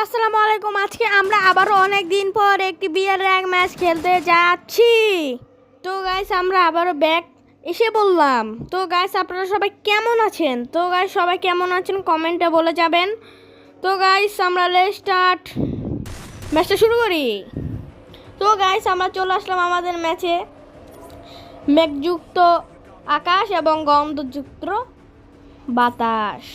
আসসালামু আলাইকুম। আজকে আমরা আবারও অনেক দিন পর একটি বিয়ার র্যাঙ্ক ম্যাচ খেলতে যাচ্ছি। তো গাইস আমরা আবারও ব্যাক এসে বললাম। তো গাইস আপনারা সবাই কেমন আছেন? সবাই কেমন আছেন কমেন্টে বলে যাবেন। তো গাইস আমরা লেটস স্টার্ট ম্যাচটা শুরু করি। তো গাইস আমরা চলে আসলাম আমাদের ম্যাচে। মেঘযুক্ত আকাশ এবং গন্ধযুক্ত বাতাস।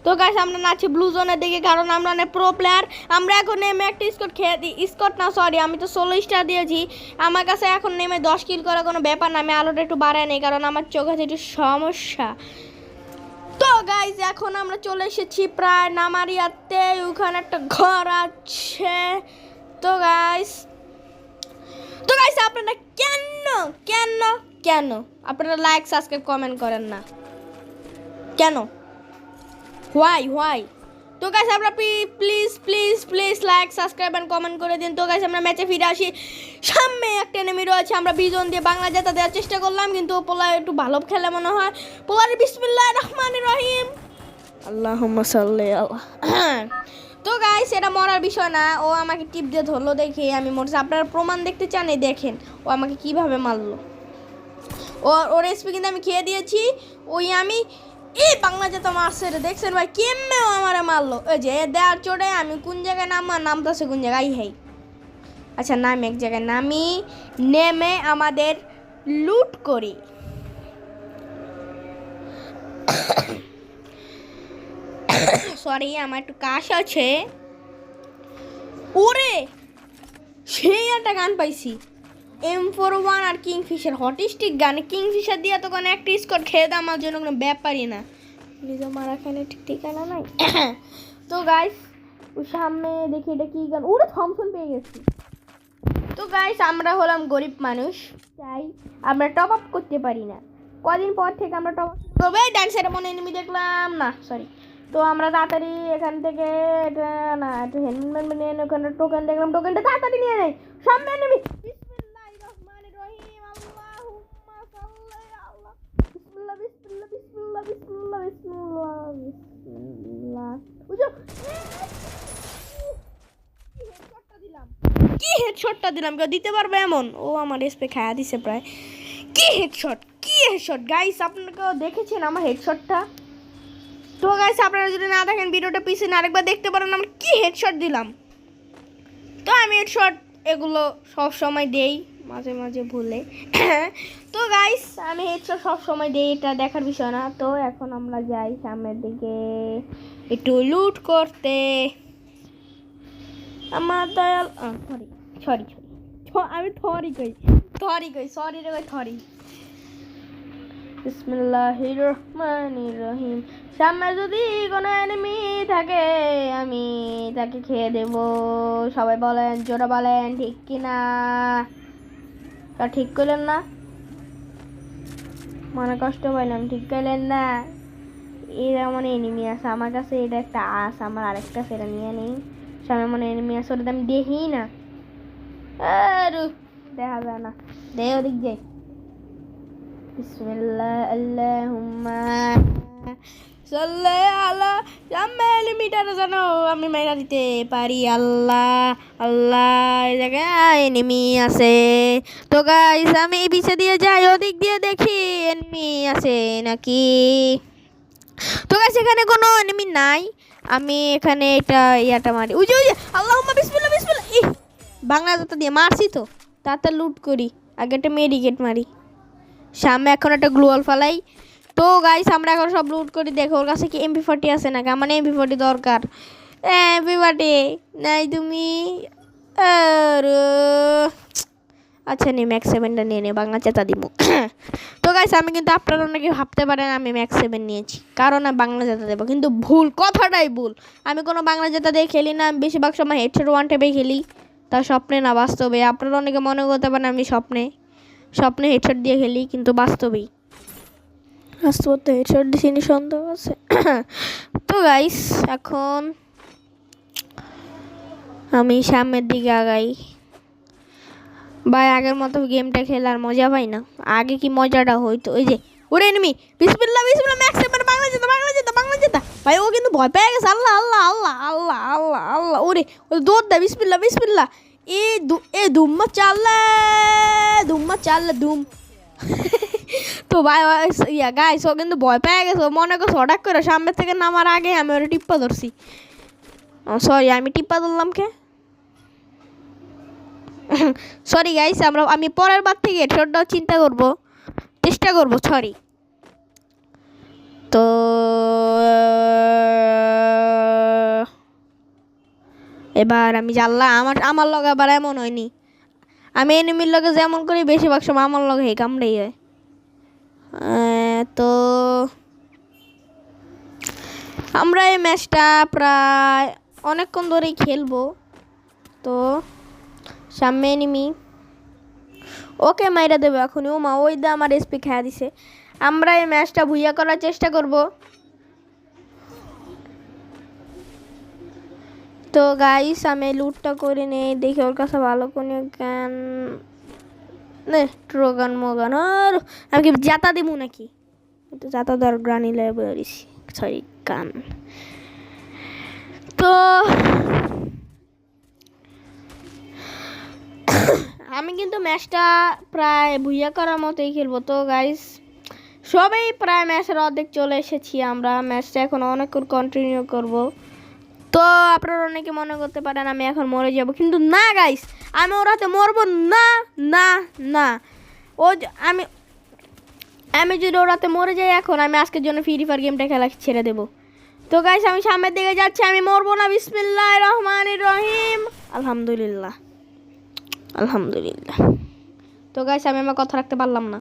তো গাইস আমরা নাচি ব্লু জোনের দিকে, কারণ আমরা অনেক প্রো প্লেয়ার। আমরা এখন নেমে একটা স্কট খেয়ে দিই। স্কট না, সরি, আমি তো 16 স্টার দিয়েছি। আমার কাছে এখন নেমে 10 কিল করার কোনো ব্যাপার না। আমি আলোটা একটু বাড়াই নেই, কারণ আমার চোখে একটু সমস্যা। তো গাইস এখন আমরা চলে এসেছি প্রায় নামারিয়াতে। ওখানে একটা ঘর আছে। তো গাইস আপনারা কেন কেন কেন আপনারা লাইক সাবস্ক্রাইব কমেন্ট করেন না কেন? হোয়াই? তো গাইস আপনারা please like subscribe and comment করে দিন। তো গাইস আমরা ম্যাচে ফিরে আসি। সামনে একটা এনিমি রয়েছে। আমরা বিজন দিয়ে বাংলা জেতা দেওয়ার চেষ্টা করলাম, কিন্তু পোলার একটু ভালো খেলে মনে হয়। পোলার বিসমিল্লাহির রহমানির রহিম, আল্লাহুম্মা সাল্লি আলা। তো গাইস এটা মরার বিষয় না। ও আমাকে টিপ দিয়ে ধরলো দেখে আমি মরছি। আপনারা প্রমাণ দেখতে চান? এই দেখেন ও আমাকে কিভাবে মারলো। ওর এসপি কিন্তু আমি খেয়ে দিয়েছি। আমি এই বাংলা যেতে মারছে রে, দেখছেন ভাই কেমনে আমারে মারলো। ওই যে দেওয়ার চোটে আমি কোন জায়গায় নামতেছে কোন জায়গায়। হেই আচ্ছা নামি এক জায়গায় নেমে আমাদের লুট করি। সরি আমার একটু কাশ আছে। ওরে সেই একটা গান পাইছি, M41 আর কিংফিশার হটিস্টিক গান। কিংফিশার দিয়ে তো কোনো একটা স্কট খেয়ে দেওয়া আমার জন্য কোনো ব্যাপারই না। নিজে মারা খানে ঠিক ঠিকানা নাই। তো গাইস ওই সামনে দেখি এটা কি গান। ওরে থমসন পেয়ে গেছি। তো গাইস আমরা হলাম গরিব মানুষ, তাই আমরা টপ আপ করতে পারি না। কদিন পর থেকে আমরা টপ আপ করবো। ডান্স এটা মনে এনিমি দেখলাম না, সরি। তো আমরা তাড়াতাড়ি এখান থেকে এটা না একটা হেলমেট নিয়ে ওখানে টোকেন দেখলাম, টোকেনটা তাড়াতাড়ি নিয়ে নেই। সামনে এনিমি। বিসমিল্লাহির রহমানির রহিম, আল্লাহুম্মা সাল্লি আলা বিসমিল্লাহ বিসমিল্লাহ বিসমিল্লাহ বিসমিল্লাহ বিসমিল্লাহ বিসমিল্লাহ। বুঝো কি হেডশটটা দিলাম, কেউ দিতে পারবে এমন? ও আমার এসপি খায়া দিছে প্রায়। কি হেডশট গাইস, আপনারা দেখেছেন আমার হেডশটটা? তো গাইস আপনারা যদি না দেখেন ভিডিওটা পিছনে আরেকবার দেখতে পারেন আমরা কি হেডশট দিলাম। তো আমি হেডশট এগুলো সব সময় দেই, মাঝে মাঝে ভুলে। তো গাইস আমি হেডশট সব সময় দেই, এটা দেখার বিষয় না। তো এখন আমরা যাই সামনের দিকে একটু লুট করতে। আমার দয়াল সরি আমি থরি কই সরি রে, থরি। বিসমিল্লাহির রহমানির রহিম। সামনে যদি কোনো এনিমি থাকে আমি তাকে খেয়ে দেব। সবাই বলেন, জোরে বলেন ঠিক কিনা? তা ঠিক করলেন না, মনে কষ্ট পাইলাম। ঠিক করলেন না? এরা মনে এনিমি আছে আমার কাছে। এটা একটা আস, আমার আরেকটা সেটা নিয়ে নেই। সামনে মনে এনিমি আছে, ওটা আমি দেখি না। আর দেখা যায় না, দেহ দিক যাই। বিসমিল্লাহ আল্লাহুম্মা সাল্লি আলা। সামনে মিটারে জানো আমি মেরা দিতে পারি। আল্লাহ এই জায়গায় এনিমি আছে। তো গাইস আমি এই পিছে দিয়ে যাই, ওদিক দিয়ে দেখি এনিমি আছে নাকি। তো গাইস এখানে কোনো এনিমি নাই। আমি এখানে ইয়াটা মারি। ওই যে আল্লাহুম্মা বিসমিল্লাহ বিসমিল্লাহ। বাংলা যত দিয়ে মারছি। তো তাড়াতাড়ি লুট করি, আগে একটা মেডিকেট মারি। সামনে এখন একটা গ্লোয়াল ফালাই। তো গাইস আমরা এখন সব লুট করি। দেখো ওর কাছে কি MP40 আছে নাকি? আমার MP40 দরকার। MP40 নাই তুমি? আচ্ছা নি ম্যাক্স 7টা নিয়ে নে, বাংলা চেতা দিব। তো গাইস আমি কিন্তু আপনারা অনেকে ভাবতে পারেন আমি ম্যাক্স 7 নিয়েছি কারণ আমি বাংলা জেতা দেবো, কিন্তু ভুল, কথাটাই ভুল। আমি কোনো বাংলা জেতা দিয়ে খেলি না। আমি বেশিরভাগ সময় হেডশট ওয়ান টেপে খেলি, তা স্বপ্নে না বাস্তবে। আপনারা অনেকে মনে করতে পারেন আমি স্বপ্নে হেডশট দিয়ে খেলি, কিন্তু বাস্তবেই বাস্তবতে হেডশট দিছিনি, সন্দেহ আছে। তো গাইস এখন আমি সামনের দিকে আগাই। ভাই আগের মতো গেমটা খেলার মজা পাই না। আগে কি মজাটা হইতো। ওই যে ওরে এনিমি, বিসমিল্লাহ বিসমিল্লাহ, ম্যাক্স 7 বাংলা জেতা। ভাই ও কিন্তু ভয় পেয়ে গেছে। আল্লাহ ওরে ওরে দৌড় দা বিসমিল্লাহ বিসমিল্লাহ দুম্মা চাল্লা দুম তো ভাই ইয়া গাইস ও কিন্তু ভয় পেয়ে গেছে মনে করছে হঠাৎ করে সামনে থেকে নামার আগে আমি ওরা টিপ্পা ধরছি সরি আমি টিপ্পা ধরলাম কে সরি গাইস আমি পরের বার থেকে হেডশটটাও চেষ্টা করব সরি তো এবার আমি জানলাম আমার লগে আবার এমন হয়নি আমি এনিমির লগে যেমন করি বেশিরভাগ সময় আমার লগে এই কামড়েই হয় তো আমরা এই ম্যাচটা প্রায় অনেকক্ষণ ধরেই খেলবো তো সামনে এনিমি ওকে মাইরা দেবে এখনই মা ওই দা আমার এসপি খেয়া দিছে আমরা এই ম্যাচটা ভুইয়া করার চেষ্টা করব তো গাইস আমি লুটটা করে নেই দেখি ওর কাছে ভালো কোনো গান নে ট্রোগান মোগান আর আমি কি জাতা দিব নাকি তো জাতা দর গ্রানি লাইব্রেরি সরি গান তো আমি কিন্তু ম্যাচটা প্রায় ভুইয়া করার মতোই খেলবো তো গাইস সবাই প্রায় ম্যাচের অর্ধেক চলে এসেছি আমরা ম্যাচটা এখন অনেকক্ষণ কন্টিনিউ করব তো আপনারা অনেকে মনে করতে পারেন আমি এখন মরে যাব কিন্তু না গাইস আমি ওর হাতে মরবো না না না ও আমি যদি ওর হাতে মরে যাই এখন আমি আজকের জন্য ফ্রি ফায়ার গেমটা খেলা ছেড়ে দেবো তো গাইস আমি সামনের দিকে যাচ্ছি আমি মরবো না বিসমিল্লাহির রহমানির রহিম আলহামদুলিল্লাহ তো গাইস আমি আমার কথা রাখতে পারলাম না